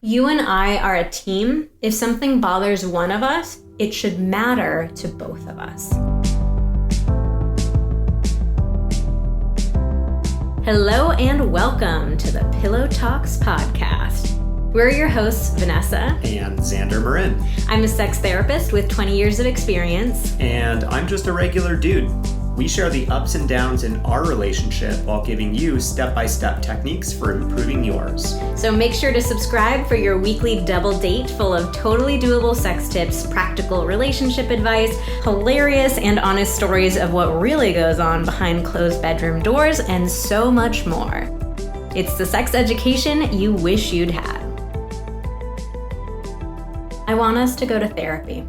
You and I are a team. If something bothers one of us, it should matter to both of us. Hello and welcome to the Pillow Talks podcast. We're your hosts, Vanessa and Xander Marin. I'm a sex therapist with 20 years of experience. And I'm just a regular dude. We share the ups and downs in our relationship while giving you step-by-step techniques for improving yours. So make sure to subscribe for your weekly double date full of totally doable sex tips, practical relationship advice, hilarious and honest stories of what really goes on behind closed bedroom doors, and so much more. It's the sex education you wish you'd had. I want us to go to therapy.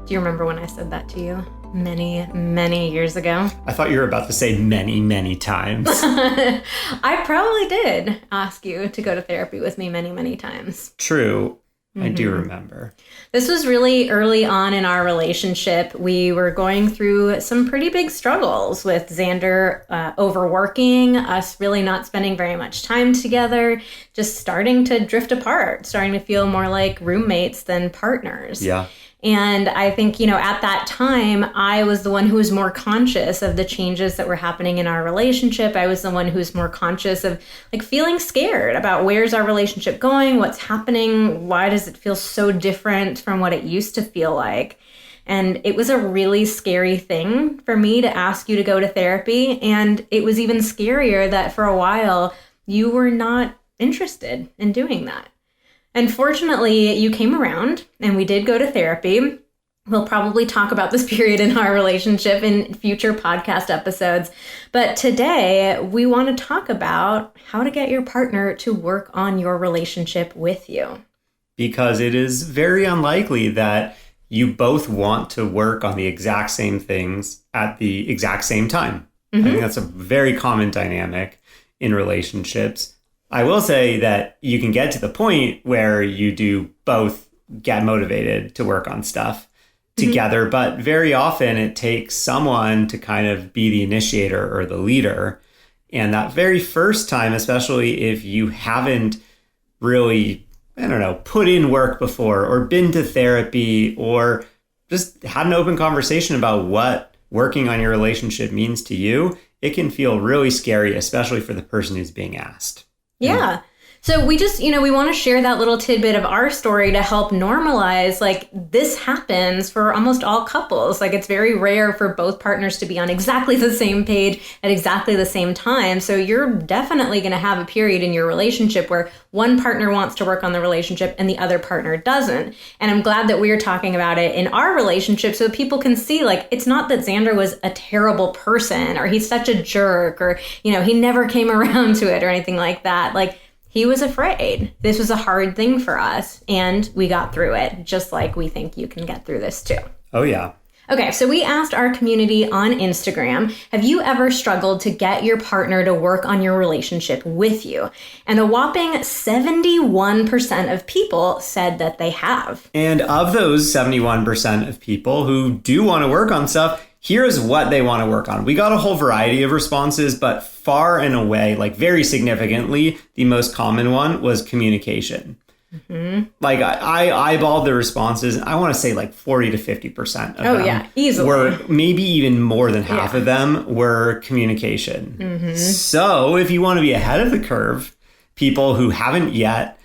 Do you remember when I said that to you? Many years ago. I thought you were about to say many times. I probably did ask you to go to therapy with me many times. True. I do remember. This was really early on in our relationship. We were going through some pretty big struggles with Xander overworking, us really not spending very much time together, just starting to drift apart, starting to feel more like roommates than partners. Yeah. And I think, at that time, I was the one who was more conscious of the changes that were happening in our relationship. I was the one who was more conscious of feeling scared about where's our relationship going, what's happening, why does it feel so different from what it used to feel like? And it was a really scary thing for me to ask you to go to therapy. And it was even scarier that for a while, you were not interested in doing that. And fortunately, you came around and we did go to therapy. We'll probably talk about this period in our relationship in future podcast episodes. But today, we want to talk about how to get your partner to work on your relationship with you. Because it is very unlikely that you both want to work on the exact same things at the exact same time. I think that's a very common dynamic in relationships. I will say that you can get to the point where you do both get motivated to work on stuff together, but very often it takes someone to kind of be the initiator or the leader. And that very first time, especially if you haven't really, put in work before or been to therapy or just had an open conversation about what working on your relationship means to you, it can feel really scary, especially for the person who's being asked. Yeah. So we just, we want to share that little tidbit of our story to help normalize, this happens for almost all couples. It's very rare for both partners to be on exactly the same page at exactly the same time. So you're definitely going to have a period in your relationship where one partner wants to work on the relationship and the other partner doesn't. And I'm glad that we're talking about it in our relationship so people can see, it's not that Xander was a terrible person or he's such a jerk or, he never came around to it or anything like that. He was afraid. This was a hard thing for us, and we got through it, just like we think you can get through this too. Oh, yeah. Okay, so we asked our community on Instagram, have you ever struggled to get your partner to work on your relationship with you? And a whopping 71% of people said that they have. And of those 71% of people who do want to work on stuff, here's what they want to work on. We got a whole variety of responses, but far and away, very significantly, the most common one was communication. I eyeballed the responses, and I want to say 40 to 50% of them easily. Were maybe even more than half of them were communication. So if you want to be ahead of the curve, people who haven't yet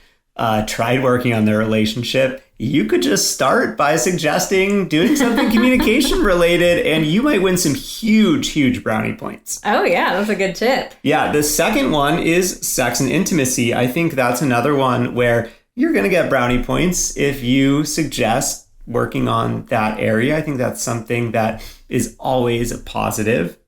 tried working on their relationship, you could just start by suggesting doing something communication related, and you might win some huge brownie points. Oh, yeah, that's a good tip. Yeah, the second one is sex and intimacy. I think that's another one where you're going to get brownie points if you suggest working on that area. I think that's something that is always a positive.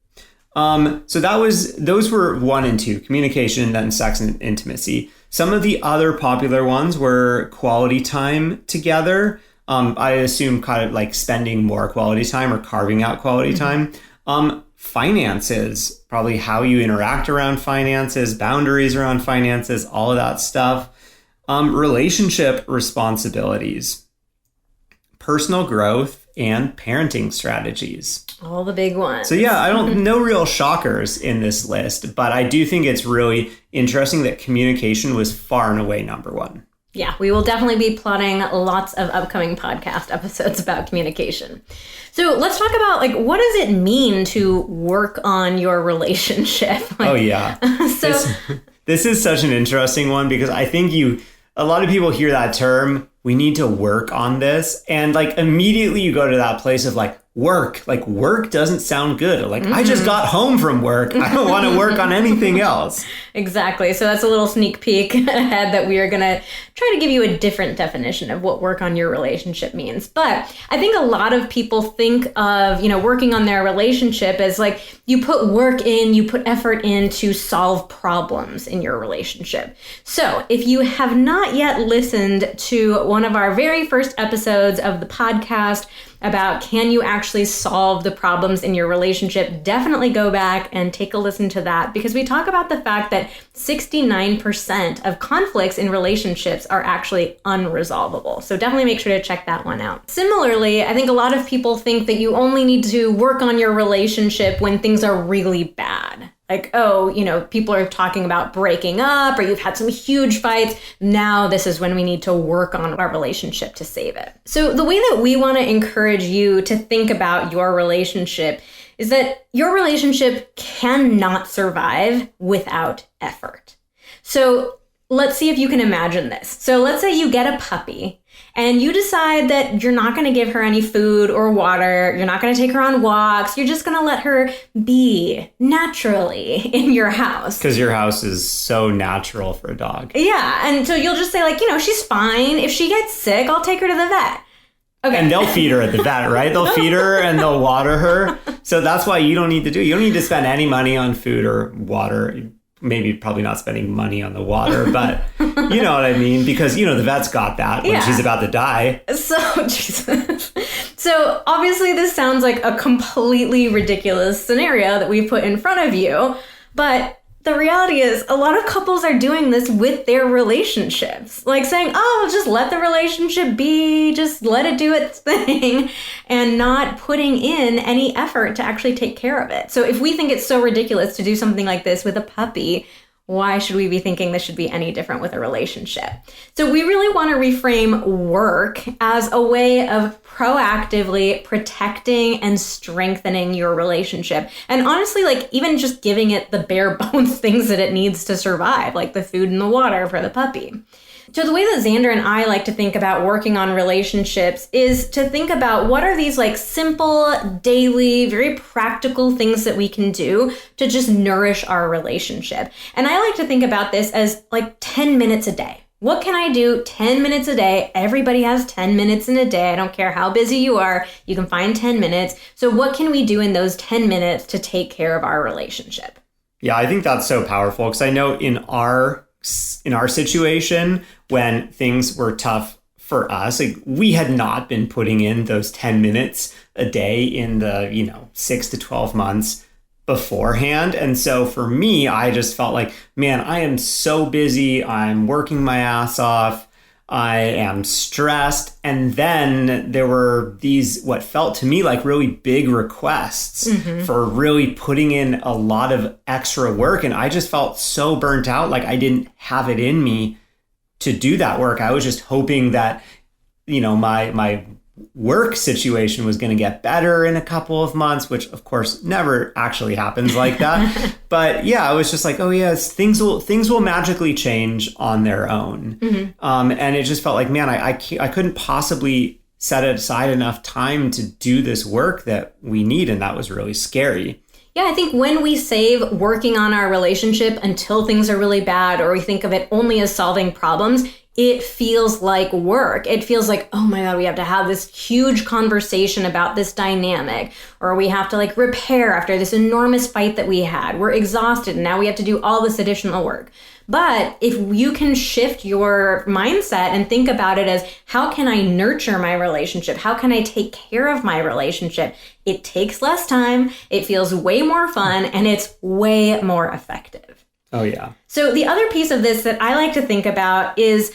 So those were 1 and 2, communication, then sex and intimacy. Some of the other popular ones were quality time together. I assume kind of spending more quality time or carving out quality time. Finances, probably how you interact around finances, boundaries around finances, all of that stuff. Relationship responsibilities, personal growth, and parenting strategies. All the big ones. So yeah, no real shockers in this list, but I do think it's really interesting that communication was far and away number one. Yeah, we will definitely be plotting lots of upcoming podcast episodes about communication. So let's talk about, like, what does it mean to work on your relationship? Oh, yeah. So this is such an interesting one, because I think a lot of people hear that term, we need to work on this. And like immediately you go to that place of like, work. Like, work doesn't sound good. Like, I just got home from work. I don't want to work on anything else. Exactly. So that's a little sneak peek ahead that we are going to try to give you a different definition of what work on your relationship means. But I think a lot of people think of, working on their relationship as like you put work in, you put effort in to solve problems in your relationship. So if you have not yet listened to one of our very first episodes of the podcast about can you actually solve the problems in your relationship, definitely go back and take a listen to that, because we talk about the fact that 69% of conflicts in relationships are actually unresolvable. So definitely make sure to check that one out. Similarly, I think a lot of people think that you only need to work on your relationship when things are really bad. Like, people are talking about breaking up, or you've had some huge fights. Now this is when we need to work on our relationship to save it. So the way that we want to encourage you to think about your relationship is that your relationship cannot survive without effort. So let's see if you can imagine this. So let's say you get a puppy and you decide that you're not going to give her any food or water. You're not going to take her on walks. You're just going to let her be naturally in your house. Because your house is so natural for a dog. Yeah. And so you'll just say like, she's fine. If she gets sick, I'll take her to the vet. Okay. And they'll feed her at the vet, right? They'll feed her and they'll water her. So that's why you don't need to spend any money on food or water. Maybe probably not spending money on the water, but you know what I mean? Because, the vet's got that when she's about to die. So, Jesus. So obviously this sounds like a completely ridiculous scenario that we put in front of you, but the reality is a lot of couples are doing this with their relationships, like saying, just let the relationship be, just let it do its thing, and not putting in any effort to actually take care of it. So if we think it's so ridiculous to do something like this with a puppy, why should we be thinking this should be any different with a relationship? So we really want to reframe work as a way of proactively protecting and strengthening your relationship. And honestly, like even just giving it the bare bones things that it needs to survive, like the food and the water for the puppy. So the way that Xander and I like to think about working on relationships is to think about what are these like simple, daily, very practical things that we can do to just nourish our relationship. And I like to think about this as like 10 minutes a day. What can I do 10 minutes a day? Everybody has 10 minutes in a day. I don't care how busy you are. You can find 10 minutes. So what can we do in those 10 minutes to take care of our relationship? Yeah, I think that's so powerful, because I know in our situation, when things were tough for us, like we had not been putting in those 10 minutes a day in the 6 to 12 months beforehand. And so for me, I just felt like, man, I am so busy. I'm working my ass off. I am stressed. And then there were these, what felt to me like really big requests for really putting in a lot of extra work. And I just felt so burnt out. Like I didn't have it in me to do that work. I was just hoping that, my work situation was going to get better in a couple of months, which of course never actually happens like that. But yeah, I was just like, oh yes, things will magically change on their own. And it just felt like, man, I couldn't possibly set aside enough time to do this work that we need. And that was really scary. Yeah, I think when we save working on our relationship until things are really bad, or we think of it only as solving problems, it feels like work. It feels like, oh my God, we have to have this huge conversation about this dynamic, or we have to like repair after this enormous fight that we had. We're exhausted and now we have to do all this additional work. But if you can shift your mindset and think about it as, how can I nurture my relationship? How can I take care of my relationship? It takes less time, it feels way more fun, and it's way more effective. Oh, yeah. So the other piece of this that I like to think about is,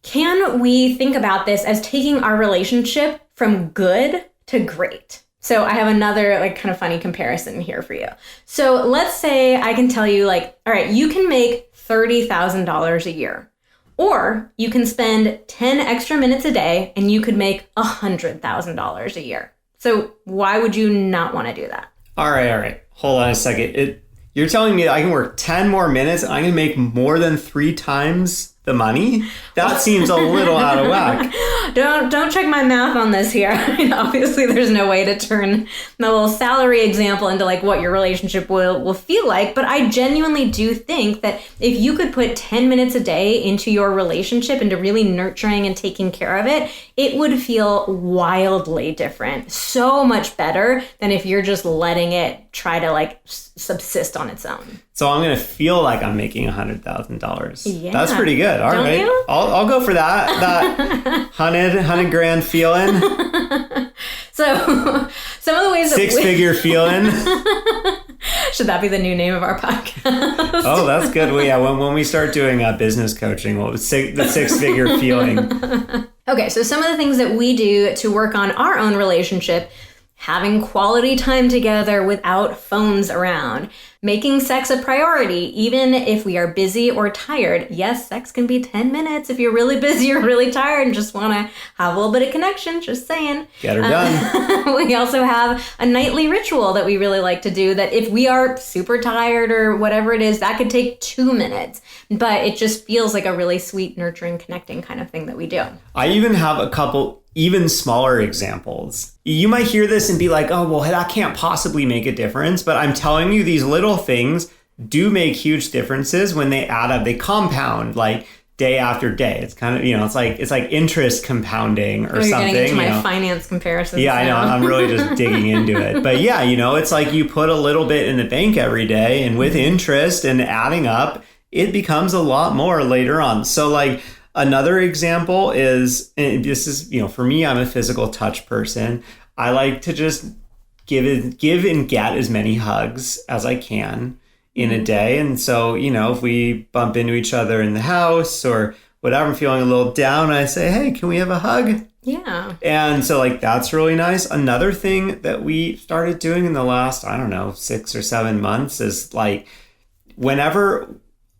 can we think about this as taking our relationship from good to great? So I have another like kind of funny comparison here for you. So let's say I can tell you like, all right, you can make $30,000 a year, Or you can spend 10 extra minutes a day and you could make $100,000 a year. So why would you not want to do that? All right. Hold on a second. You're telling me that I can work 10 more minutes and I can make more than 3 times the money? That seems a little out of whack. Don't check my math on this here. Obviously, there's no way to turn the little salary example into like what your relationship will feel like. But I genuinely do think that if you could put 10 minutes a day into your relationship, into really nurturing and taking care of it, it would feel wildly different. So much better than if you're just letting it try to like subsist on its own. So I'm going to feel like I'm making $100,000. Yeah. That's pretty good. All right. You? I'll go for that 100 grand feeling. So some of the ways that 6-figure feeling. Should that be the new name of our podcast? Oh, that's good. Well, yeah, when we start doing business coaching, the 6-figure feeling. Okay, so some of the things that we do to work on our own relationship: having quality time together without phones around, making sex a priority, even if we are busy or tired. Yes, sex can be 10 minutes if you're really busy or really tired and just want to have a little bit of connection, just saying. Get her done. We also have a nightly ritual that we really like to do that if we are super tired or whatever it is, that could take 2 minutes. But it just feels like a really sweet, nurturing, connecting kind of thing that we do. I even have a couple even smaller examples. You might hear this and be like, oh, well, that can't possibly make a difference. But I'm telling you, these little things do make huge differences when they add up. They compound like day after day. It's kind of, it's like interest compounding or something. You're getting into my finance comparisons. Yeah, I know. I'm really just digging into it. But yeah, it's like you put a little bit in the bank every day, and with interest and adding up, it becomes a lot more later on. So like, another example is, and this is, for me, I'm a physical touch person. I like to just give and get as many hugs as I can in a day. And so, if we bump into each other in the house or whatever, I'm feeling a little down, I say, hey, can we have a hug? Yeah. And so like, that's really nice. Another thing that we started doing in the last, 6 or 7 months is like, whenever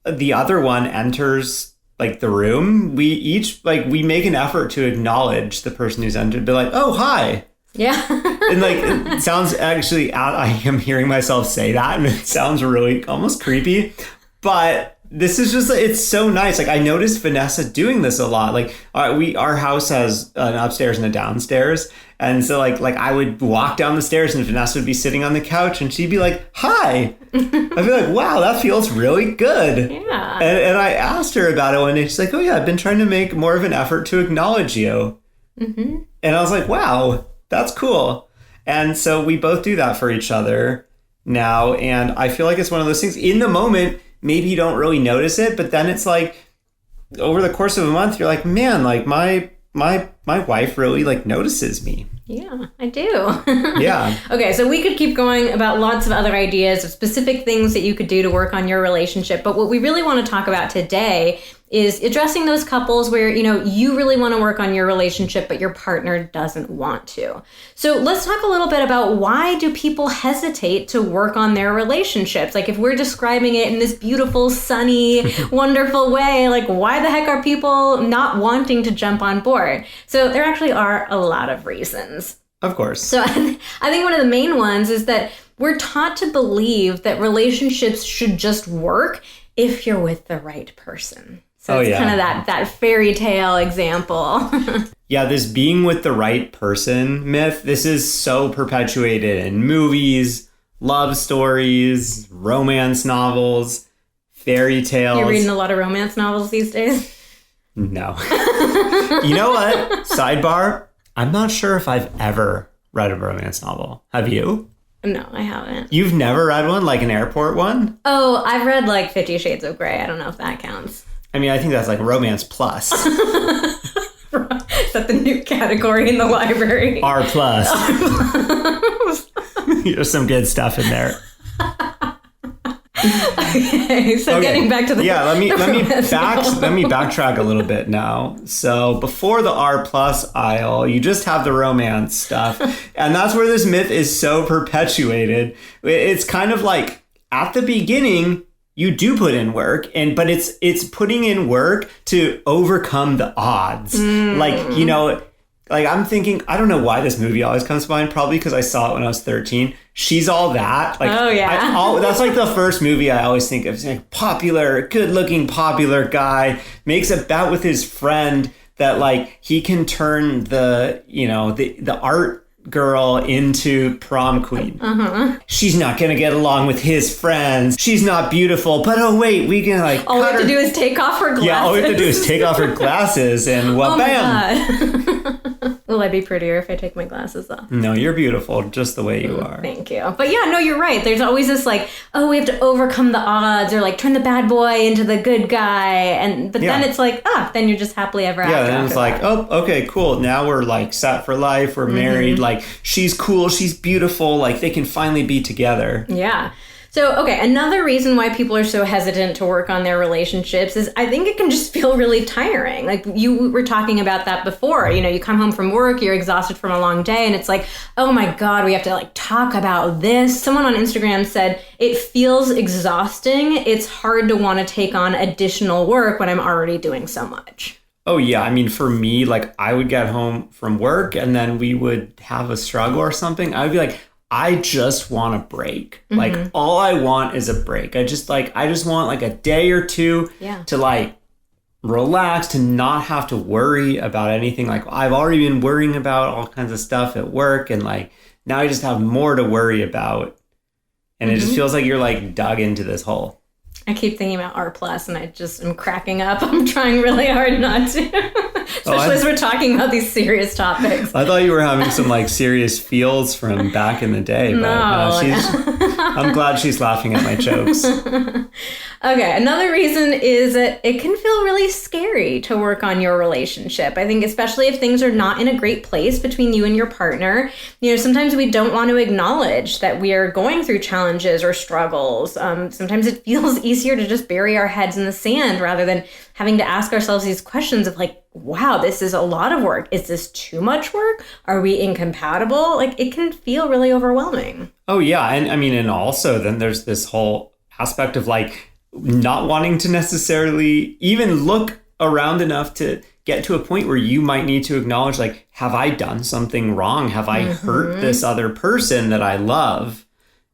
the other one enters like the room, we each we make an effort to acknowledge the person who's entered, be like, oh, hi. Yeah. And like, it sounds actually, I am hearing myself say that and it sounds really almost creepy, but this is just, it's so nice. Like, I noticed Vanessa doing this a lot. Like our house has an upstairs and a downstairs. And so like I would walk down the stairs and Vanessa would be sitting on the couch and she'd be like, hi. I'd be like, wow, that feels really good. Yeah. And I asked her about it one day. She's like, oh yeah, I've been trying to make more of an effort to acknowledge you. Mm-hmm. And I was like, wow, that's cool. And so we both do that for each other now. And I feel like it's one of those things in the moment, maybe you don't really notice it, but then it's like over the course of a month, you're like, man, like my wife really like notices me. Yeah, I do. Yeah. Okay, so we could keep going about lots of other ideas of specific things that you could do to work on your relationship. But what we really want to talk about today is addressing those couples where, you really want to work on your relationship, but your partner doesn't want to. So let's talk a little bit about why do people hesitate to work on their relationships? Like, if we're describing it in this beautiful, sunny, wonderful way, like, why the heck are people not wanting to jump on board? So there actually are a lot of reasons. Of course. So I think one of the main ones is that we're taught to believe that relationships should just work if you're with the right person. So it's kind of that fairy tale example. Yeah, this being with the right person myth, this is so perpetuated in movies, love stories, romance novels, fairy tales. You're reading a lot of romance novels these days? No. You know what? Sidebar, I'm not sure if I've ever read a romance novel. Have you? No, I haven't. You've never read one, like an airport one? Oh, I've read like 50 Shades of Grey. I don't know if that counts. I mean, I think that's like romance plus. Is that the new category in the library? R plus. There's some good stuff in there. Okay, so getting back to the let me backtrack a little bit now. So before the R plus aisle, you just have the romance stuff, and that's where this myth is so perpetuated. It's kind of like at the beginning, you do put in work, but it's putting in work to overcome the odds. Like, you know, like I'm thinking, I don't know why this movie always comes to mind, probably because I saw it when I was 13. She's All That. Like, oh, yeah. That's like the first movie I always think of. It's like popular, good-looking, popular guy makes a bet with his friend that like he can turn the, you know, the art girl into prom queen. She's not gonna get along with his friends. She's not beautiful, but oh wait, we can like all we have to do is take off her glasses. Yeah, all we have to do is take off her glasses and well, bam. Will I be prettier if I take my glasses off? No, you're beautiful just the way you are. Thank you. But yeah, no, you're right. There's always this like, oh, we have to overcome the odds, or like turn the bad boy into the good guy. But then it's like, then you're just happily ever after. Yeah, then it's like, oh, okay, cool. Now we're like set for life. We're married. Like, she's cool. She's beautiful. Like, they can finally be together. Yeah. So, okay, another reason why people are so hesitant to work on their relationships is I think it can just feel really tiring. Like you were talking about that before. You know, you come home from work, you're exhausted from a long day, and it's like, oh my God, we have to like talk about this. Someone on Instagram said, it feels exhausting. It's hard to want to take on additional work when I'm already doing so much. Oh, yeah. I mean, for me, like I would get home from work and then we would have a struggle or something. I would be like, I just want a break. Like all I want is a break. I just want like a day or two to like relax, to not have to worry about anything. Like I've already been worrying about all kinds of stuff at work, and like now I just have more to worry about. And it just feels like you're like dug into this hole. I keep thinking about R+, and I just am cracking up. I'm trying really hard not to. Especially as we're talking about these serious topics. I thought you were having some like serious feels from back in the day. But I'm glad she's laughing at my jokes. Okay, another reason is that it can feel really scary to work on your relationship. I think especially if things are not in a great place between you and your partner. You know, sometimes we don't want to acknowledge that we are going through challenges or struggles. Sometimes it feels easier to just bury our heads in the sand rather than having to ask ourselves these questions of like, wow, this is a lot of work. Is this too much work? Are we incompatible? Like, it can feel really overwhelming. Oh, yeah. And I mean, and also then there's this whole aspect of like not wanting to necessarily even look around enough to get to a point where you might need to acknowledge, like, have I done something wrong? Have I hurt this other person that I love?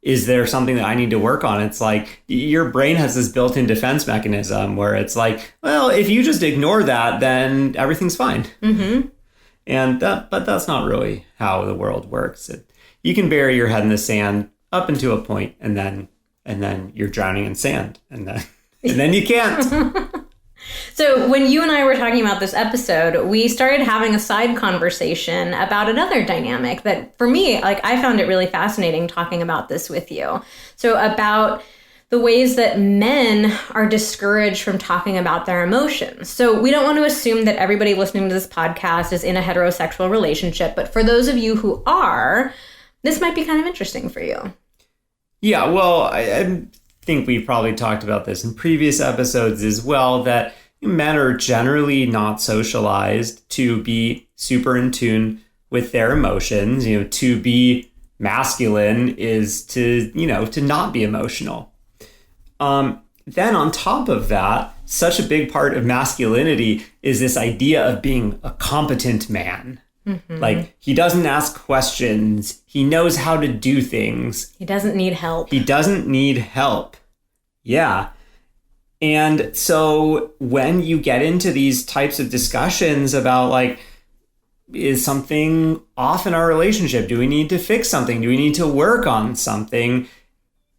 Is there something that I need to work on? It's like your brain has this built-in defense mechanism where it's like, well, if you just ignore that, then everything's fine. But that's not really how the world works. You can bury your head in the sand up into a point, and then you're drowning in sand, and then you can't. So when you and I were talking about this episode, we started having a side conversation about another dynamic that for me, like I found it really fascinating talking about this with you. So about the ways that men are discouraged from talking about their emotions. So we don't want to assume that everybody listening to this podcast is in a heterosexual relationship, but for those of you who are, this might be kind of interesting for you. Yeah, well, I think we probably talked about this in previous episodes as well, that men are generally not socialized to be super in tune with their emotions. You know, to be masculine is to not be emotional. Then on top of that, such a big part of masculinity is this idea of being a competent man. Like, he doesn't ask questions. He knows how to do things. He doesn't need help. Yeah. And so when you get into these types of discussions about like, is something off in our relationship? Do we need to fix something? Do we need to work on something?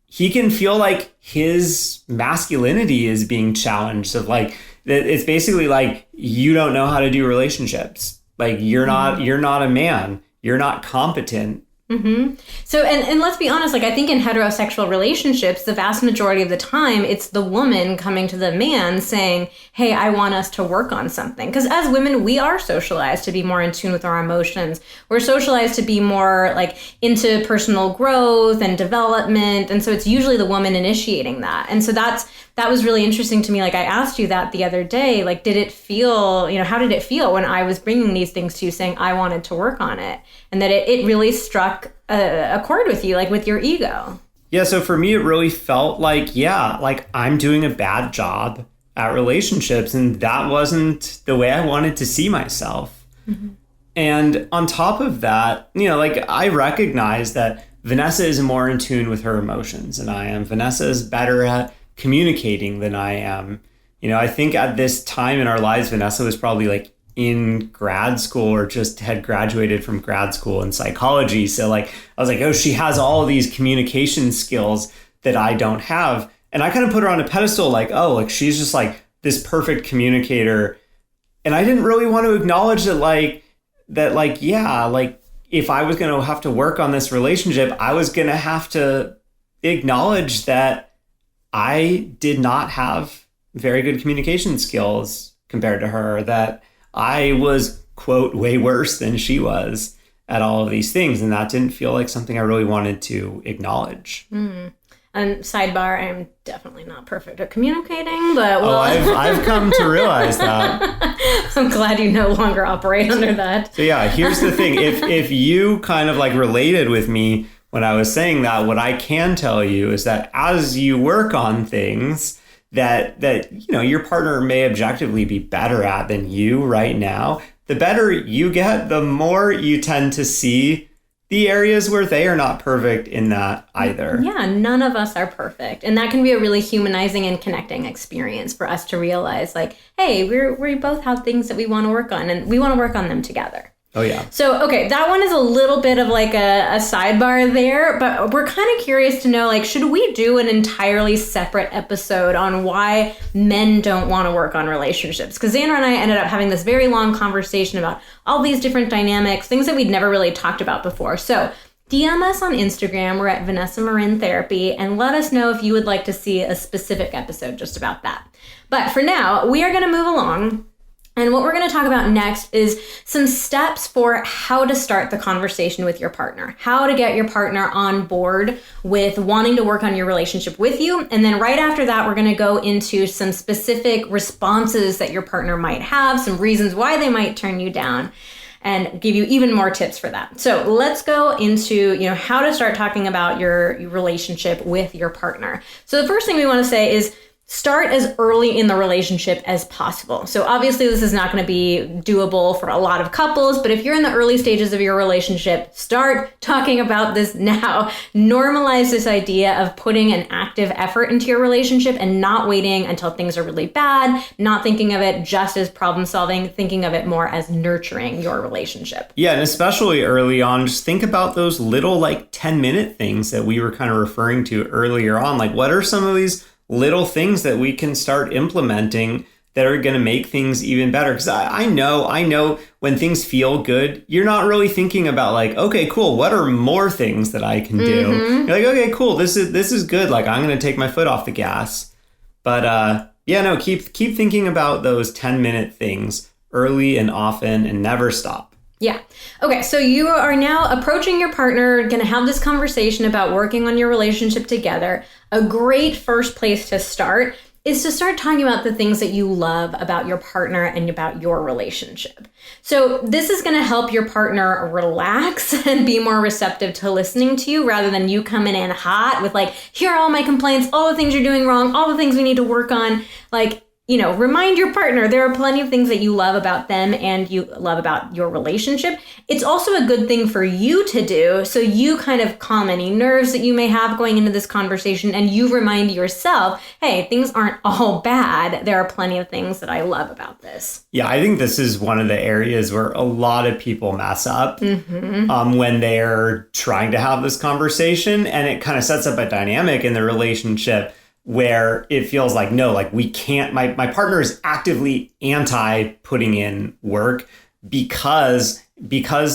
He can feel like his masculinity is being challenged. Of like, it's basically like, you don't know how to do relationships. Like, you're not a man. You're not competent. So, and let's be honest, like, I think in heterosexual relationships, the vast majority of the time, it's the woman coming to the man saying, hey, I want us to work on something. Because as women, we are socialized to be more in tune with our emotions. We're socialized to be more like into personal growth and development. And so it's usually the woman initiating that. And so that was really interesting to me. Like, I asked you that the other day, like, did it feel, how did it feel when I was bringing these things to you saying I wanted to work on it? And that it really struck a chord with you, like with your ego. Yeah, so for me, it really felt like, yeah, like I'm doing a bad job at relationships, and that wasn't the way I wanted to see myself. Mm-hmm. And on top of that, like I recognize that Vanessa is more in tune with her emotions than I am. Vanessa is better at communicating than I am. I think at this time in our lives, Vanessa was probably like in grad school or just had graduated from grad school in psychology. So like, I was like, oh, she has all of these communication skills that I don't have. And I kind of put her on a pedestal like, oh, like she's just like this perfect communicator. And I didn't really want to acknowledge that yeah, like if I was going to have to work on this relationship, I was going to have to acknowledge that I did not have very good communication skills compared to her, that I was, quote, way worse than she was at all of these things. And that didn't feel like something I really wanted to acknowledge. Mm. And sidebar, I'm definitely not perfect at communicating, but well. I've come to realize that. I'm glad you no longer operate under that. So yeah, here's the thing. If you kind of like related with me when I was saying that, what I can tell you is that as you work on things that your partner may objectively be better at than you right now, the better you get, the more you tend to see the areas where they are not perfect in that either. Yeah, none of us are perfect. And that can be a really humanizing and connecting experience for us to realize like, hey, we both have things that we want to work on and we want to work on them together. Oh, yeah. So, okay, that one is a little bit of like a sidebar there, but we're kind of curious to know, like, should we do an entirely separate episode on why men don't want to work on relationships? Because Xander and I ended up having this very long conversation about all these different dynamics, things that we'd never really talked about before. So DM us on Instagram. We're at Vanessa Marin Therapy, and let us know if you would like to see a specific episode just about that. But for now, we are going to move along. And what we're going to talk about next is some steps for how to start the conversation with your partner, how to get your partner on board with wanting to work on your relationship with you. And then right after that, we're going to go into some specific responses that your partner might have, some reasons why they might turn you down, and give you even more tips for that. So let's go into, how to start talking about your relationship with your partner. So the first thing we want to say is start as early in the relationship as possible. So obviously this is not going to be doable for a lot of couples, but if you're in the early stages of your relationship, start talking about this now. Normalize this idea of putting an active effort into your relationship and not waiting until things are really bad, not thinking of it just as problem solving, thinking of it more as nurturing your relationship. Yeah, and especially early on, just think about those little 10-minute things that we were kind of referring to earlier on. Like, what are some of these little things that we can start implementing that are going to make things even better? Because I know when things feel good, you're not really thinking about okay, cool, what are more things that I can do? Mm-hmm. You're like, okay, cool, this is good. Like, I'm going to take my foot off the gas. But keep thinking about those 10-minute things early and often and never stop. Yeah. Okay. So you are now approaching your partner, going to have this conversation about working on your relationship together. A great first place to start is to start talking about the things that you love about your partner and about your relationship. So this is going to help your partner relax and be more receptive to listening to you rather than you coming in hot with here are all my complaints, all the things you're doing wrong, all the things we need to work on. Remind your partner there are plenty of things that you love about them and you love about your relationship. It's also a good thing for you to do, so you kind of calm any nerves that you may have going into this conversation, and you remind yourself, hey, things aren't all bad. There are plenty of things that I love about this. Yeah, I think this is one of the areas where a lot of people mess up when they're trying to have this conversation, and it kind of sets up a dynamic in the relationship where it feels we can't, my partner is actively anti putting in work because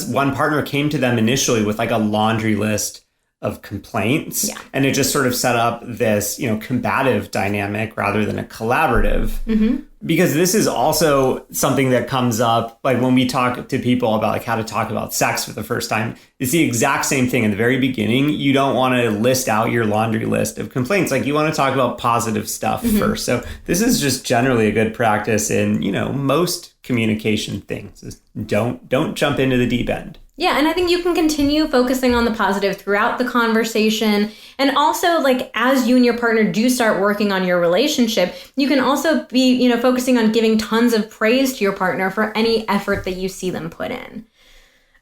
one partner came to them initially with a laundry list of complaints. Yeah. And it just sort of set up this, combative dynamic rather than a collaborative. Mm-hmm. Because this is also something that comes up when we talk to people about how to talk about sex for the first time. It's the exact same thing in the very beginning. You don't want to list out your laundry list of complaints. You want to talk about positive stuff first. So this is just generally a good practice in, most communication things. Don't jump into the deep end. Yeah, and I think you can continue focusing on the positive throughout the conversation. And also, like, as you and your partner do start working on your relationship, you can also be, focusing on giving tons of praise to your partner for any effort that you see them put in.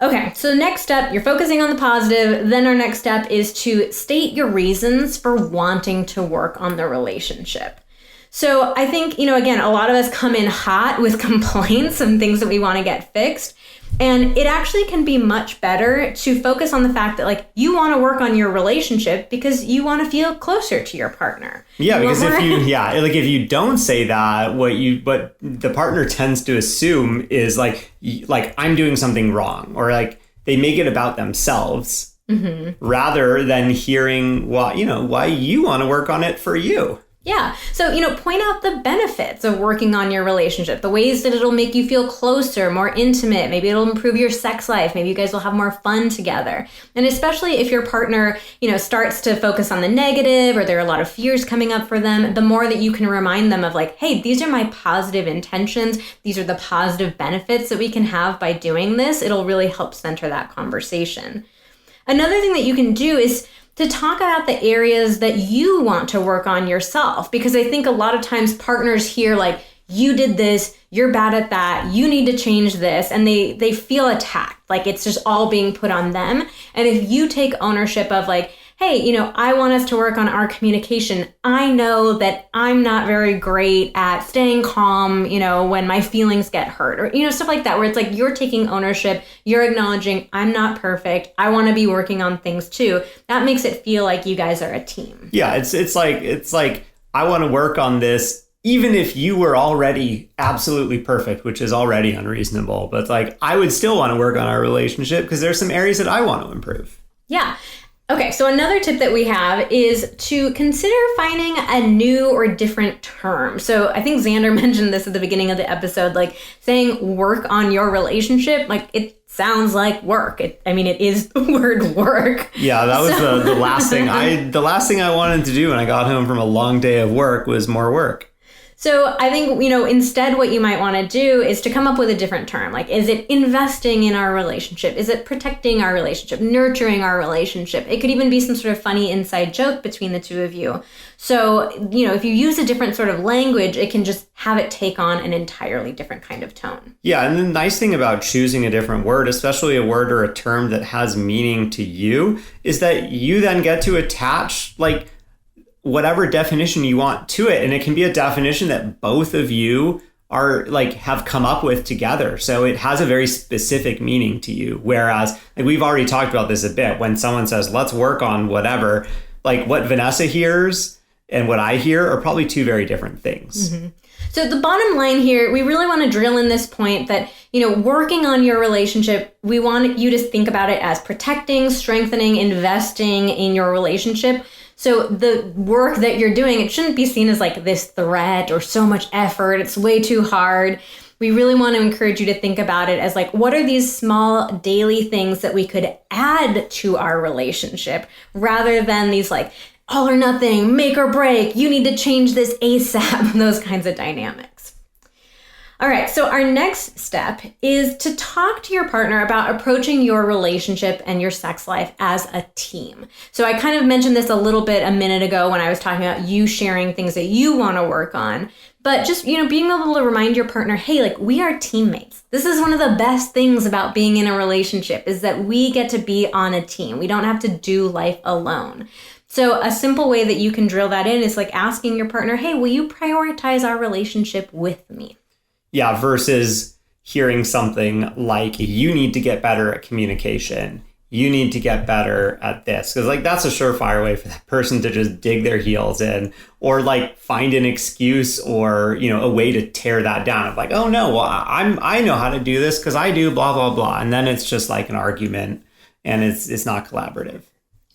Okay, so next step, you're focusing on the positive. Then our next step is to state your reasons for wanting to work on the relationship. So I think, again, a lot of us come in hot with complaints and things that we want to get fixed. And it actually can be much better to focus on the fact that, like, you want to work on your relationship because you want to feel closer to your partner. Yeah, because if you don't say that, what the partner tends to assume is like I'm doing something wrong, or like they make it about themselves rather than hearing why you want to work on it for you. Yeah. So, point out the benefits of working on your relationship, the ways that it'll make you feel closer, more intimate. Maybe it'll improve your sex life. Maybe you guys will have more fun together. And especially if your partner, starts to focus on the negative, or there are a lot of fears coming up for them, the more that you can remind them of, like, hey, these are my positive intentions. These are the positive benefits that we can have by doing this. It'll really help center that conversation. Another thing that you can do is to talk about the areas that you want to work on yourself. Because I think a lot of times partners hear, like, you did this, you're bad at that, you need to change this, and they feel attacked, like it's just all being put on them. And if you take ownership of, like, hey, I want us to work on our communication. I know that I'm not very great at staying calm, when my feelings get hurt, or, stuff like that, where it's like you're taking ownership, you're acknowledging I'm not perfect, I want to be working on things too. That makes it feel like you guys are a team. Yeah, it's like I want to work on this even if you were already absolutely perfect, which is already unreasonable. But it's like I would still want to work on our relationship because there's some areas that I want to improve. Yeah. Okay, so another tip that we have is to consider finding a new or different term. So I think Xander mentioned this at the beginning of the episode, like saying work on your relationship, like it sounds like work. It is the word work. Yeah, that was the last thing I wanted to do when I got home from a long day of work was more work. So I think, instead what you might want to do is to come up with a different term. Like, is it investing in our relationship? Is it protecting our relationship, nurturing our relationship? It could even be some sort of funny inside joke between the two of you. So, if you use a different sort of language, it can just have it take on an entirely different kind of tone. Yeah, and the nice thing about choosing a different word, especially a word or a term that has meaning to you, is that you then get to attach, like, whatever definition you want to it. And it can be a definition that both of you are like have come up with together. So it has a very specific meaning to you. Whereas, like, we've already talked about this a bit, when someone says, let's work on whatever, like what Vanessa hears and what I hear are probably two very different things. Mm-hmm. So the bottom line here, we really want to drill in this point that, working on your relationship, we want you to think about it as protecting, strengthening, investing in your relationship. So the work that you're doing, it shouldn't be seen as like this threat or so much effort. It's way too hard. We really want to encourage you to think about it as like, what are these small daily things that we could add to our relationship rather than these like all or nothing, make or break, you need to change this ASAP, those kinds of dynamics. All right, so our next step is to talk to your partner about approaching your relationship and your sex life as a team. So I kind of mentioned this a little bit a minute ago when I was talking about you sharing things that you want to work on. But just, being able to remind your partner, hey, like, we are teammates. This is one of the best things about being in a relationship is that we get to be on a team. We don't have to do life alone. So a simple way that you can drill that in is like asking your partner, hey, will you prioritize our relationship with me? Yeah, versus hearing something like, you need to get better at communication. You need to get better at this. Because like that's a surefire way for that person to just dig their heels in or like find an excuse or, a way to tear that down of like, oh no, well, I know how to do this because I do blah, blah, blah. And then it's just like an argument and it's not collaborative.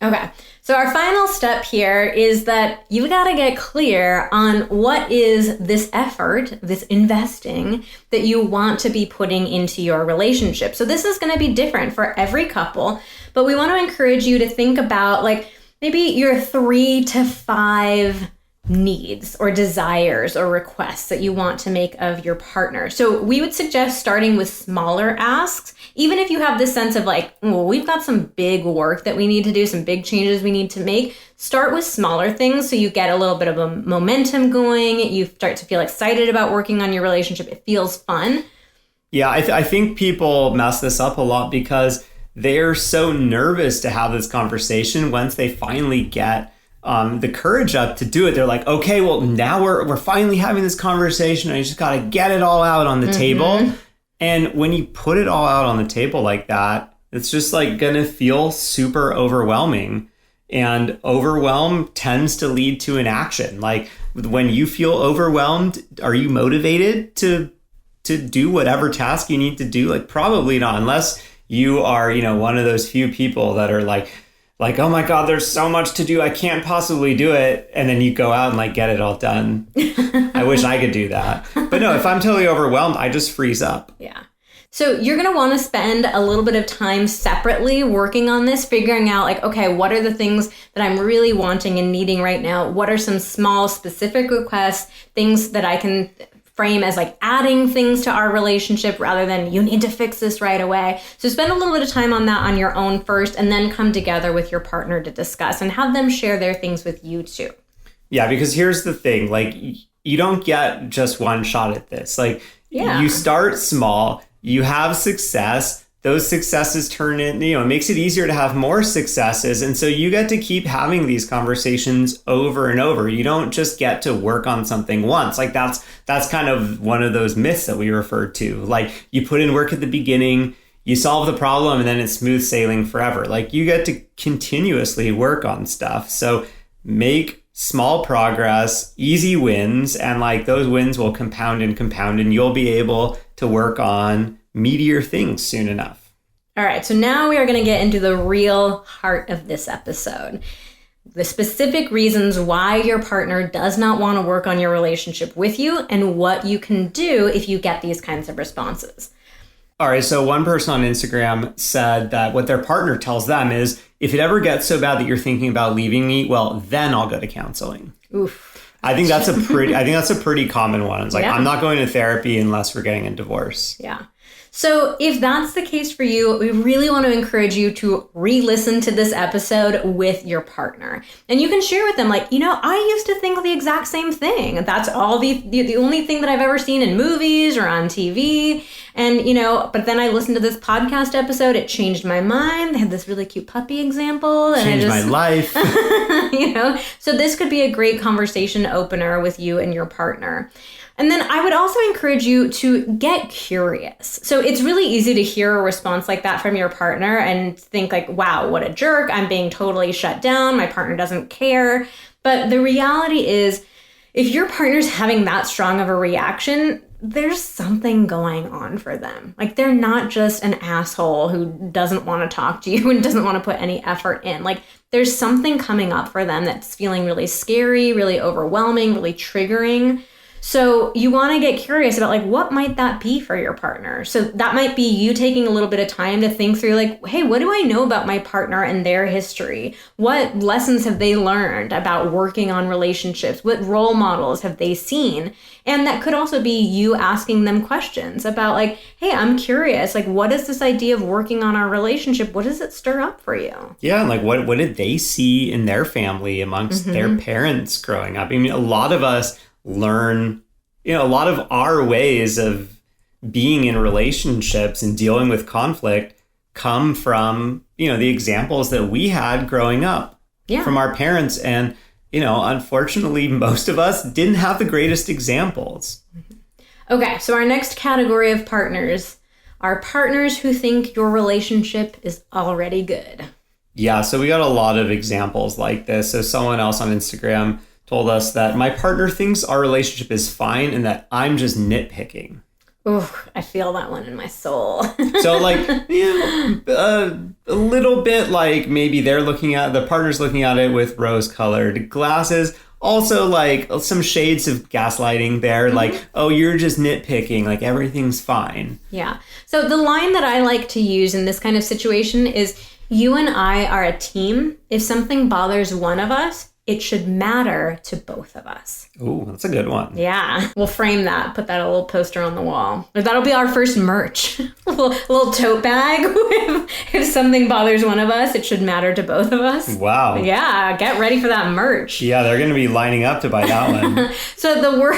Okay, so our final step here is that you've got to get clear on what is this effort, this investing that you want to be putting into your relationship. So this is going to be different for every couple, but we want to encourage you to think about like maybe your 3 to 5 needs or desires or requests that you want to make of your partner. So we would suggest starting with smaller asks, even if you have this sense of like, well, we've got some big work that we need to do, some big changes we need to make. Start with smaller things so you get a little bit of a momentum going. You start to feel excited about working on your relationship. It feels fun. Yeah, I think people mess this up a lot because they're so nervous to have this conversation. Once they finally get the courage up to do it, they're like, okay, well, now we're finally having this conversation. I just got to get it all out on the table. And when you put it all out on the table like that, it's just like going to feel super overwhelming. And overwhelm tends to lead to inaction. Like when you feel overwhelmed, are you motivated to do whatever task you need to do? Like probably not, unless you are, one of those few people that are like, oh my God, there's so much to do, I can't possibly do it. And then you go out and like get it all done. I wish I could do that. But no, if I'm totally overwhelmed, I just freeze up. Yeah. So you're going to want to spend a little bit of time separately working on this, figuring out like, okay, what are the things that I'm really wanting and needing right now? What are some small specific requests, things that I can frame as like adding things to our relationship rather than you need to fix this right away. So spend a little bit of time on that on your own first, and then come together with your partner to discuss and have them share their things with you too. Yeah, because here's the thing, like you don't get just one shot at this. Like you start small, you have success, those successes turn in, it makes it easier to have more successes. And so you get to keep having these conversations over and over. You don't just get to work on something once. Like that's kind of one of those myths that we referred to. Like you put in work at the beginning, you solve the problem, and then it's smooth sailing forever. Like you get to continuously work on stuff. So make small progress, easy wins, and like those wins will compound, and you'll be able to work on meatier things soon enough. All right, so now we are going to get into the real heart of this episode. The specific reasons why your partner does not want to work on your relationship with you and what you can do if you get these kinds of responses. All right, so one person on Instagram said that what their partner tells them is, if it ever gets so bad that you're thinking about leaving me, well, then I'll go to counseling. Oof. I think that's a pretty common one. It's like, I'm not going to therapy unless we're getting a divorce. Yeah. So if that's the case for you, we really want to encourage you to re-listen to this episode with your partner. And you can share with them like, I used to think the exact same thing. That's all the only thing that I've ever seen in movies or on TV. And, but then I listened to this podcast episode. It changed my mind. They had this really cute puppy example. And changed my life. So this could be a great conversation opener with you and your partner. And then I would also encourage you to get curious. So it's really easy to hear a response like that from your partner and think like, wow, what a jerk. I'm being totally shut down. My partner doesn't care. But the reality is, if your partner's having that strong of a reaction, there's something going on for them. Like they're not just an asshole who doesn't want to talk to you and doesn't want to put any effort in. Like there's something coming up for them that's feeling really scary, really overwhelming, really triggering. So you want to get curious about like, what might that be for your partner? So that might be you taking a little bit of time to think through like, hey, what do I know about my partner and their history? What lessons have they learned about working on relationships? What role models have they seen? And that could also be you asking them questions about like, hey, I'm curious, like, what is this idea of working on our relationship? What does it stir up for you? Yeah, like what did they see in their family amongst their parents growing up? I mean, a lot of us learn, a lot of our ways of being in relationships and dealing with conflict come from, the examples that we had growing up from our parents. And, unfortunately, most of us didn't have the greatest examples. Okay, so our next category of partners are partners who think your relationship is already good. Yeah, so we got a lot of examples like this. So someone else on Instagram told us that my partner thinks our relationship is fine and that I'm just nitpicking. Oh, I feel that one in my soul. So like, a little bit like maybe the partner's looking at it with rose-colored glasses. Also like some shades of gaslighting there. Like, oh, you're just nitpicking, like everything's fine. Yeah. So the line that I like to use in this kind of situation is, you and I are a team. If something bothers one of us, it should matter to both of us. Ooh, that's a good one. Yeah. We'll frame that, put that a little poster on the wall. Or that'll be our first merch. a little tote bag. If something bothers one of us, it should matter to both of us. Wow. Yeah, get ready for that merch. Yeah, they're going to be lining up to buy that one. So the word,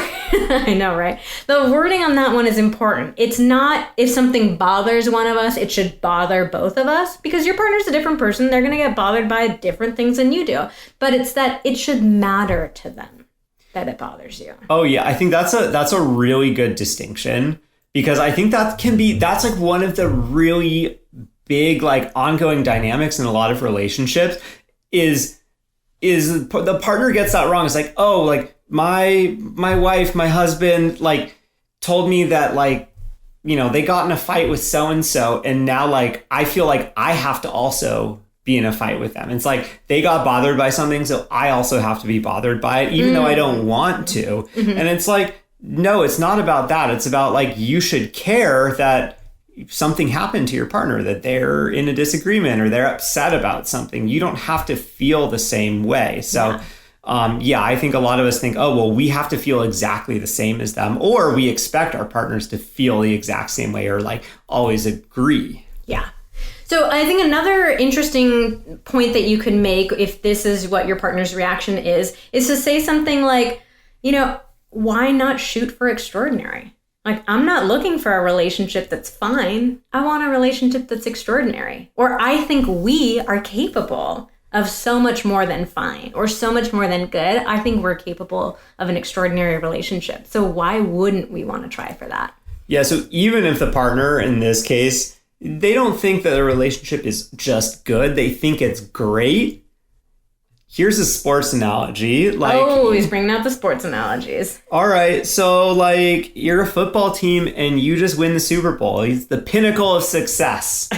I know, right? The wording on that one is important. It's not if something bothers one of us, it should bother both of us, because your partner's a different person. They're going to get bothered by different things than you do. But it's that it should matter to them that it bothers you. Oh yeah, I think that's a really good distinction, because I think that's like one of the really big like ongoing dynamics in a lot of relationships is the partner gets that wrong. It's like, oh, like my wife, my husband, like told me that, like, you know, they got in a fight with so and so, and now like I feel like I have to also be in a fight with them. It's like they got bothered by something, so I also have to be bothered by it, even though I don't want to. And it's like, no, it's not about that. It's about like, you should care that something happened to your partner, that they're in a disagreement or they're upset about something. You don't have to feel the same way. So I think a lot of us think, oh, well, we have to feel exactly the same as them, or we expect our partners to feel the exact same way, or like always agree. Yeah. So I think another interesting point that you could make, if this is what your partner's reaction is to say something like, you know, why not shoot for extraordinary? Like, I'm not looking for a relationship that's fine. I want a relationship that's extraordinary. Or I think we are capable of so much more than fine, or so much more than good. I think we're capable of an extraordinary relationship. So why wouldn't we want to try for that? Yeah, so even if the partner in this case, they don't think that a relationship is just good, they think it's great. Here's a sports analogy. Like, oh, he's bringing out the sports analogies. All right, so like you're a football team and you just win the Super Bowl. It's the pinnacle of success.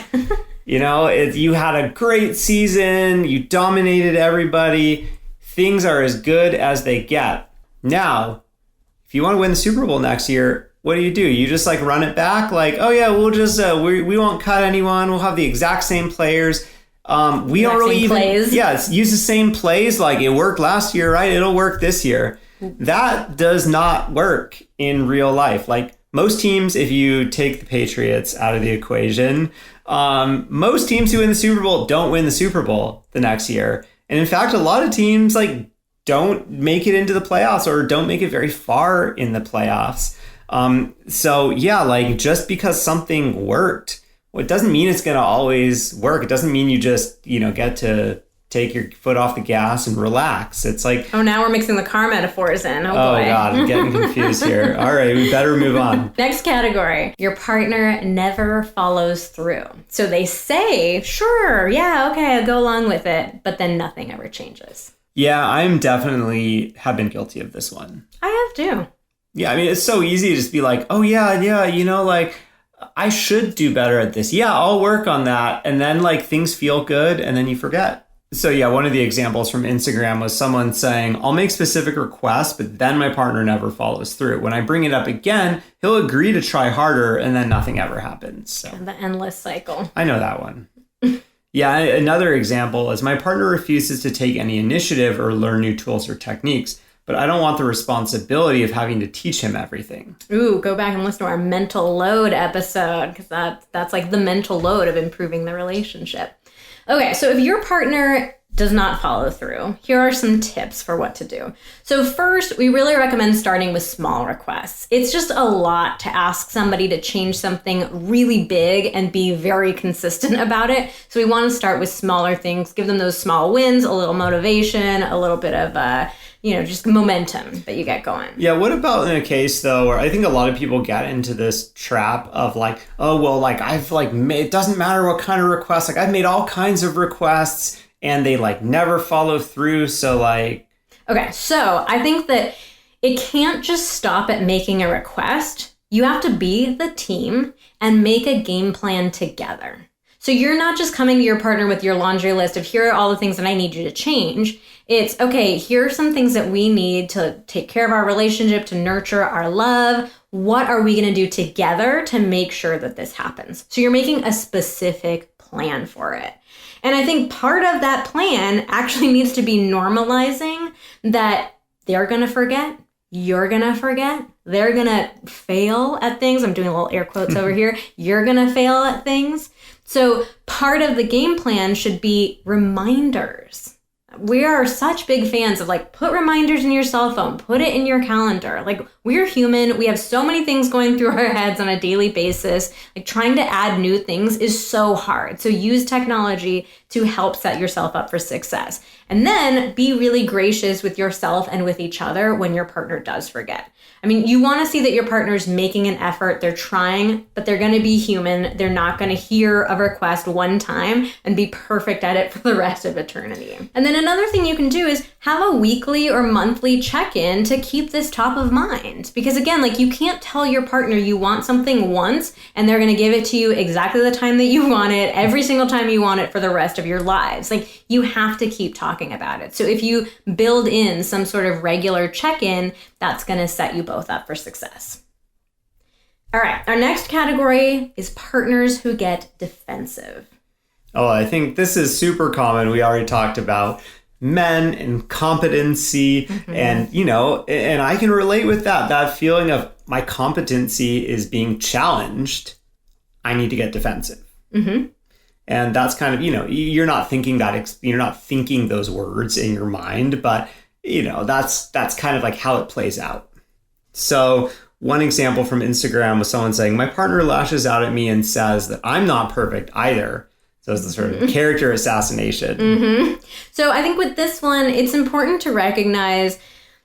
You know, you had a great season, you dominated everybody. Things are as good as they get. Now, if you want to win the Super Bowl next year, what do? You just like run it back? Like, oh yeah, we'll just, we won't cut anyone. We'll have the exact same players. We don't really even, use the same plays. Like, it worked last year, right? It'll work this year. That does not work in real life. Like, most teams, if you take the Patriots out of the equation, most teams who win the Super Bowl don't win the Super Bowl the next year. And in fact, a lot of teams like don't make it into the playoffs, or don't make it very far in the playoffs. So yeah, like, just because something worked, well, it doesn't mean it's going to always work. It doesn't mean you just, you know, get to take your foot off the gas and relax. It's like, oh, now we're mixing the car metaphors in. Oh boy. God, I'm getting confused here. All right, we better move on. Next category, your partner never follows through. So they say, sure, yeah, okay, I'll go along with it, but then nothing ever changes. Yeah, I'm definitely have been guilty of this one. I have too. Yeah, I mean, it's so easy to just be like, oh yeah, you know, like, I should do better at this. Yeah, I'll work on that. And then like things feel good and then you forget. So yeah, one of the examples from Instagram was someone saying, I'll make specific requests, but then my partner never follows through. When I bring it up again, he'll agree to try harder and then nothing ever happens. So the endless cycle. I know that one. Yeah, another example is my partner refuses to take any initiative or learn new tools or techniques, but I don't want the responsibility of having to teach him everything. Ooh, go back and listen to our mental load episode, because that's like the mental load of improving the relationship. Okay, so if your partner does not follow through, here are some tips for what to do. So first, we really recommend starting with small requests. It's just a lot to ask somebody to change something really big and be very consistent about it. So we want to start with smaller things, give them those small wins, a little motivation, a little bit of just momentum that you get going. Yeah, what about in a case, though, where I think a lot of people get into this trap of like, oh, well, like I've like made, it doesn't matter what kind of requests, like I've made all kinds of requests and they like never follow through. So like. Okay, so I think that it can't just stop at making a request. You have to be the team and make a game plan together. So you're not just coming to your partner with your laundry list of here are all the things that I need you to change. It's, okay, here are some things that we need to take care of our relationship, to nurture our love. What are we going to do together to make sure that this happens? So you're making a specific plan for it. And I think part of that plan actually needs to be normalizing that they're going to forget, you're going to forget, they're going to fail at things. I'm doing little air quotes over here. You're going to fail at things. So part of the game plan should be reminders. We are such big fans of like, put reminders in your cell phone, put it in your calendar. Like, we're human. We have so many things going through our heads on a daily basis. Like, trying to add new things is so hard. So use technology to help set yourself up for success. And then be really gracious with yourself and with each other when your partner does forget. I mean, you want to see that your partner's making an effort, they're trying, but they're going to be human. They're not going to hear a request one time and be perfect at it for the rest of eternity. And then another thing you can do is have a weekly or monthly check-in to keep this top of mind. Because again, like, you can't tell your partner you want something once and they're going to give it to you exactly the time that you want it, every single time you want it for the rest of your lives. Like, you have to keep talking about it. So if you build in some sort of regular check-in, that's going to set you both up for success. All right, our next category is partners who get defensive. Oh, I think this is super common. We already talked about men and competency and, and I can relate with that feeling of my competency is being challenged. I need to get defensive. And that's kind of, you're not thinking those words in your mind, but that's kind of like how it plays out. So one example from Instagram was someone saying, my partner lashes out at me and says that I'm not perfect either. So it's the sort of character assassination. So I think with this one, it's important to recognize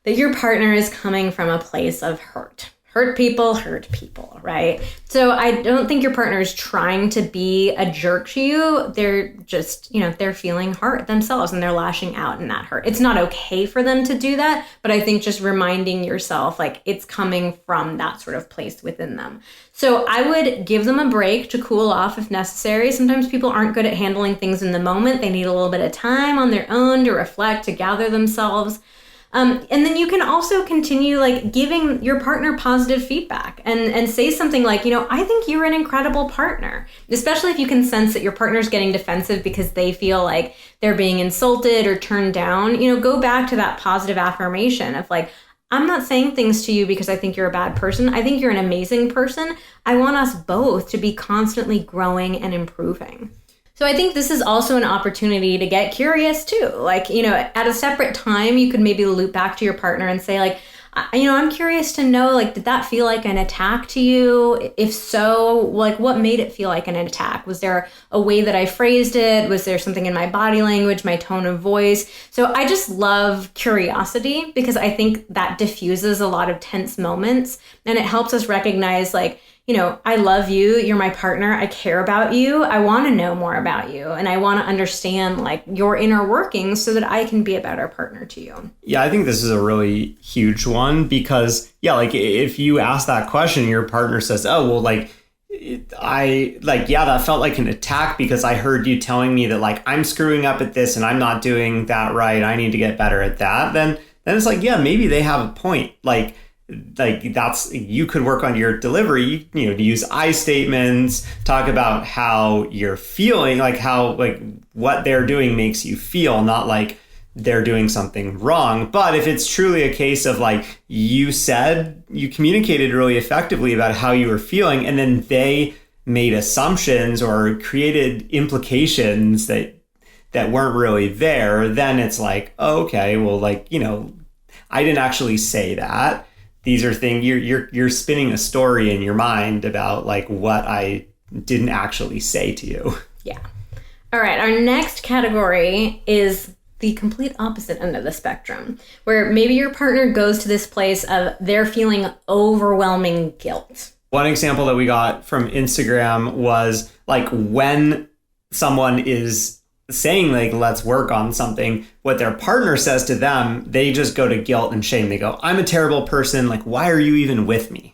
that your partner is coming from a place of hurt. Hurt people, right? So I don't think your partner is trying to be a jerk to you. They're just, they're feeling hurt themselves and they're lashing out in that hurt. It's not okay for them to do that, but I think just reminding yourself, like, it's coming from that sort of place within them. So I would give them a break to cool off if necessary. Sometimes people aren't good at handling things in the moment. They need a little bit of time on their own to reflect, to gather themselves. And then you can also continue like giving your partner positive feedback and say something like, I think you're an incredible partner, especially if you can sense that your partner's getting defensive because they feel like they're being insulted or turned down. Go back to that positive affirmation of like, I'm not saying things to you because I think you're a bad person. I think you're an amazing person. I want us both to be constantly growing and improving. So I think this is also an opportunity to get curious too. Like, at a separate time, you could maybe loop back to your partner and say like, I'm curious to know, like, did that feel like an attack to you? If so, like, what made it feel like an attack? Was there a way that I phrased it? Was there something in my body language, my tone of voice? So I just love curiosity because I think that diffuses a lot of tense moments and it helps us recognize like, I love you. You're my partner. I care about you. I want to know more about you. And I want to understand like your inner workings so that I can be a better partner to you. Yeah, I think this is a really huge one because, like if you ask that question, your partner says, oh, well, that felt like an attack because I heard you telling me that like I'm screwing up at this and I'm not doing that right. I need to get better at that. Then it's like, yeah, maybe they have a point. Like that's, you could work on your delivery, to use I statements, talk about how you're feeling, like how, like what they're doing makes you feel, not like they're doing something wrong. But if it's truly a case of like you communicated really effectively about how you were feeling and then they made assumptions or created implications that weren't really there, then it's like, oh, okay, well, like, I didn't actually say that. These are things you're spinning a story in your mind about like what I didn't actually say to you. Yeah. All right. Our next category is the complete opposite end of the spectrum, where maybe your partner goes to this place of they're feeling overwhelming guilt. One example that we got from Instagram was like when someone is saying like, let's work on something, what their partner says to them, they just go to guilt and shame. They go, I'm a terrible person. Like, why are you even with me?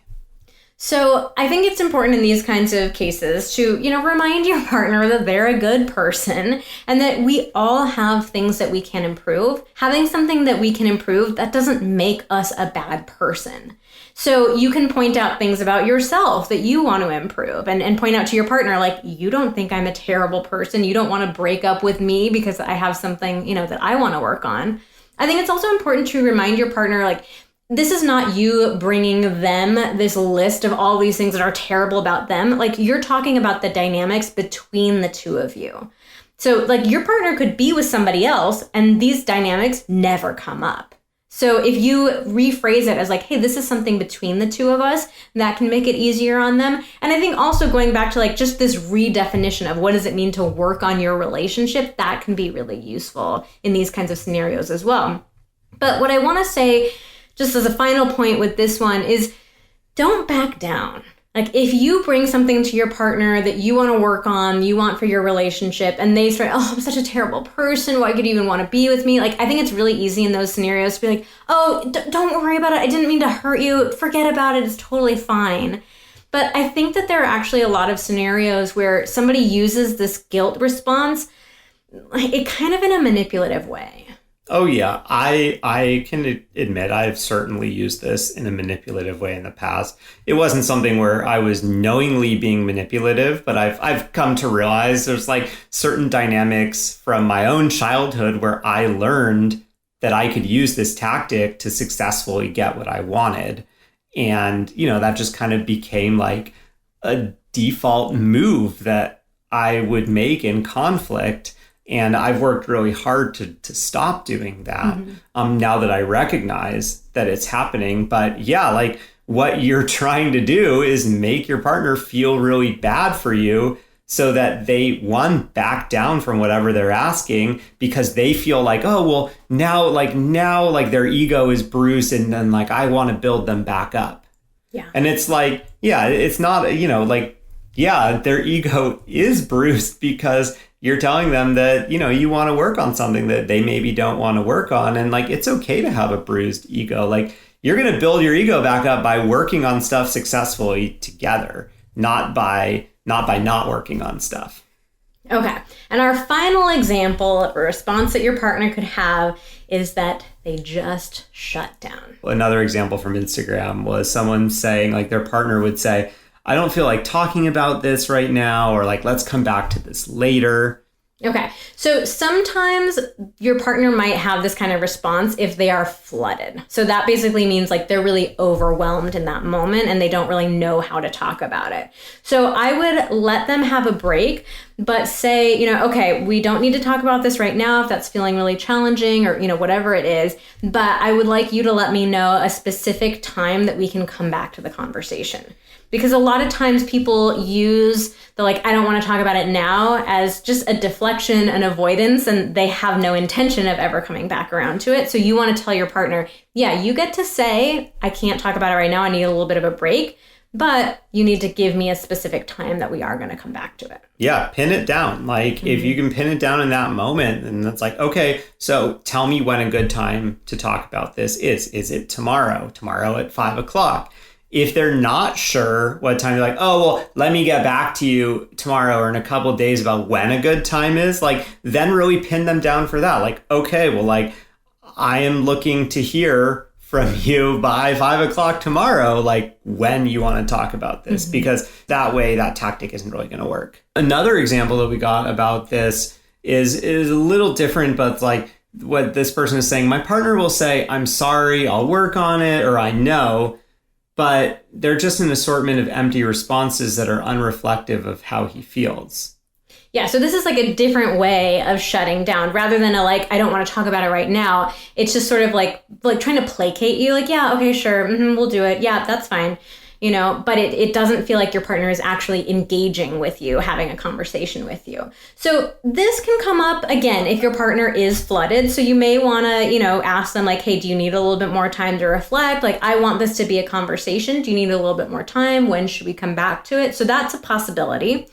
So I think it's important in these kinds of cases to, remind your partner that they're a good person and that we all have things that we can improve. Having something that we can improve, that doesn't make us a bad person. So you can point out things about yourself that you want to improve and point out to your partner, like, you don't think I'm a terrible person. You don't want to break up with me because I have something, that I want to work on. I think it's also important to remind your partner, like, this is not you bringing them this list of all these things that are terrible about them. Like, you're talking about the dynamics between the two of you. So, like, your partner could be with somebody else and these dynamics never come up. So if you rephrase it as like, hey, this is something between the two of us, that can make it easier on them. And I think also going back to like just this redefinition of what does it mean to work on your relationship, that can be really useful in these kinds of scenarios as well. But what I want to say, just as a final point with this one, is don't back down. Like, if you bring something to your partner that you want to work on, you want for your relationship, and they start, oh, I'm such a terrible person, why could you even want to be with me? Like, I think it's really easy in those scenarios to be like, oh, don't worry about it. I didn't mean to hurt you. Forget about it. It's totally fine. But I think that there are actually a lot of scenarios where somebody uses this guilt response, it kind of in a manipulative way. Oh, yeah. I can admit I've certainly used this in a manipulative way in the past. It wasn't something where I was knowingly being manipulative, but I've come to realize there's like certain dynamics from my own childhood where I learned that I could use this tactic to successfully get what I wanted. And, that just kind of became like a default move that I would make in conflict. And I've worked really hard to stop doing that now that I recognize that it's happening. But yeah, like what you're trying to do is make your partner feel really bad for you so that they, one, back down from whatever they're asking because they feel like, oh, well, now their ego is bruised and then like I want to build them back up. Yeah. And it's like, yeah, it's not, their ego is bruised because you're telling them that, you want to work on something that they maybe don't want to work on. And like, it's okay to have a bruised ego. Like, you're going to build your ego back up by working on stuff successfully together, not by not working on stuff. Okay. And our final example of a response that your partner could have is that they just shut down. Another example from Instagram was someone saying, like, their partner would say, I don't feel like talking about this right now, or like, let's come back to this later. Okay. So sometimes your partner might have this kind of response if they are flooded. So that basically means like they're really overwhelmed in that moment and they don't really know how to talk about it. So I would let them have a break, but say, okay, we don't need to talk about this right now if that's feeling really challenging or, whatever it is. But I would like you to let me know a specific time that we can come back to the conversation. Because a lot of times people use the I don't want to talk about it now as just a deflection and avoidance, and they have no intention of ever coming back around to it. So you want to tell your partner, yeah, you get to say, I can't talk about it right now. I need a little bit of a break, but you need to give me a specific time that we are going to come back to it. Yeah, pin it down. Like if you can pin it down in that moment, and that's like, okay, so tell me when a good time to talk about this is. Is it tomorrow? Tomorrow at 5:00? If they're not sure what time, you're like, oh, well, let me get back to you tomorrow or in a couple of days about when a good time is, like, then really pin them down for that. Like, okay, well, like, I am looking to hear from you by 5:00 tomorrow, like when you want to talk about this, because that way that tactic isn't really going to work. Another example that we got about this is a little different, but it's like what this person is saying. My partner will say, I'm sorry, I'll work on it, or I know. But they're just an assortment of empty responses that are unreflective of how he feels. Yeah, so this is like a different way of shutting down rather than I don't want to talk about it right now. It's just sort of like trying to placate you. Like, yeah, okay, sure, we'll do it. Yeah, that's fine. But it doesn't feel like your partner is actually engaging with you, having a conversation with you. So this can come up again if your partner is flooded. So you may want to, ask them like, hey, do you need a little bit more time to reflect? Like, I want this to be a conversation. Do you need a little bit more time? When should we come back to it? So that's a possibility.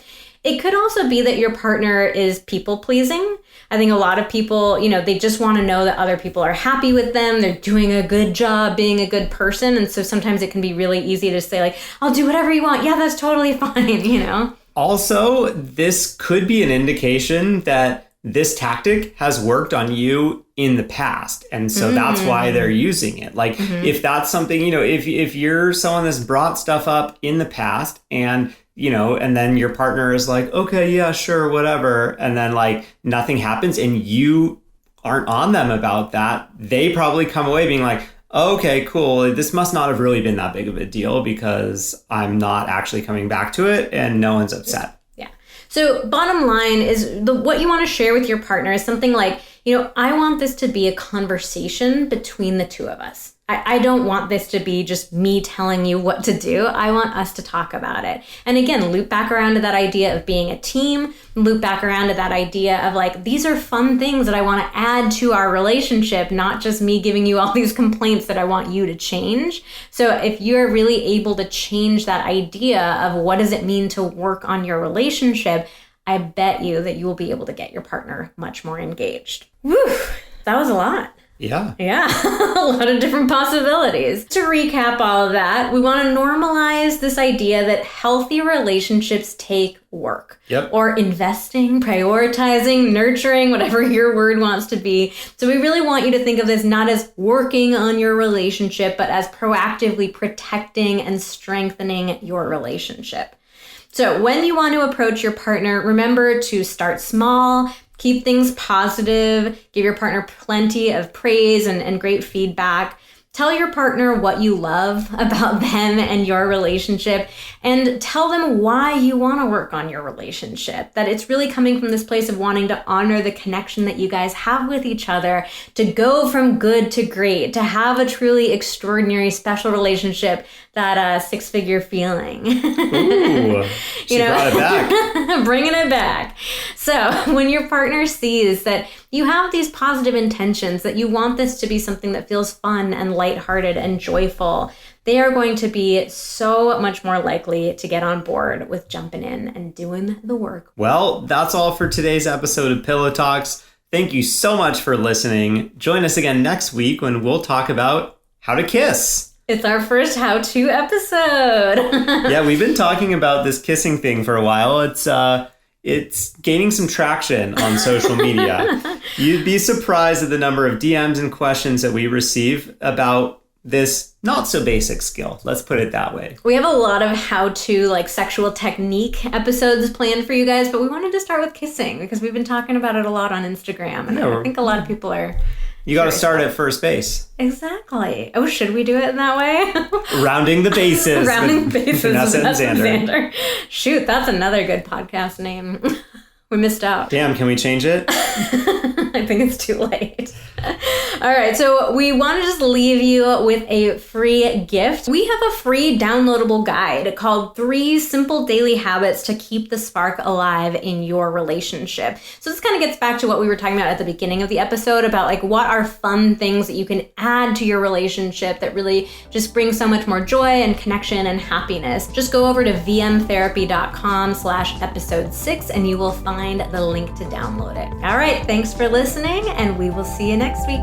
It could also be that your partner is people pleasing. I think a lot of people, they just want to know that other people are happy with them. They're doing a good job being a good person. And so sometimes it can be really easy to say I'll do whatever you want. Yeah, that's totally fine, Also, this could be an indication that this tactic has worked on you in the past. And so that's why they're using it. Like if that's something, if you're someone that's brought stuff up in the past and, and then your partner is like, okay, yeah, sure, whatever. And then like nothing happens and you aren't on them about that, they probably come away being like, okay, cool. This must not have really been that big of a deal because I'm not actually coming back to it and no one's upset. So bottom line is what you want to share with your partner is something like, I want this to be a conversation between the two of us. I don't want this to be just me telling you what to do. I want us to talk about it. And again, loop back around to that idea of being a team, loop back around to that idea of like, these are fun things that I want to add to our relationship, not just me giving you all these complaints that I want you to change. So if you're really able to change that idea of what does it mean to work on your relationship, I bet you that you will be able to get your partner much more engaged. Woo, that was a lot. Yeah, a lot of different possibilities. To recap all of that, we want to normalize this idea that healthy relationships take work. Or investing, prioritizing, nurturing, whatever your word wants to be. So we really want you to think of this not as working on your relationship, but as proactively protecting and strengthening your relationship. So when you want to approach your partner, remember to start small, keep things positive, give your partner plenty of praise and great feedback. Tell your partner what you love about them and your relationship, and tell them why you want to work on your relationship. That it's really coming from this place of wanting to honor the connection that you guys have with each other, to go from good to great, to have a truly extraordinary, special relationship, that six-figure feeling. Ooh, she brought it back. Bringing it back. So when your partner sees that you have these positive intentions, that you want this to be something that feels fun and lighthearted and joyful, they are going to be so much more likely to get on board with jumping in and doing the work. Well, that's all for today's episode of Pillow Talks. Thank you so much for listening. Join us again next week when we'll talk about how to kiss. It's our first how-to episode. Yeah, we've been talking about this kissing thing for a while. It's gaining some traction on social media. You'd be surprised at the number of DMs and questions that we receive about this not so basic skill. Let's put it that way. We have a lot of how-to sexual technique episodes planned for you guys, but we wanted to start with kissing because we've been talking about it a lot on Instagram. And I think a lot of people are... You got to start at first base. Exactly. Oh, should we do it in that way? Rounding the bases. Rounding the bases. Vanessa and Xander. Shoot, that's another good podcast name. We missed out. Damn, can we change it? I think it's too late. All right, so we want to just leave you with a free gift. We have a free downloadable guide called 3 Simple Daily Habits to Keep the Spark Alive in Your Relationship. So this kind of gets back to what we were talking about at the beginning of the episode about what are fun things that you can add to your relationship that really just bring so much more joy and connection and happiness. Just go over to vmtherapy.com/episode 6 and you will find the link to download it. All right, thanks for listening and we will see you next week.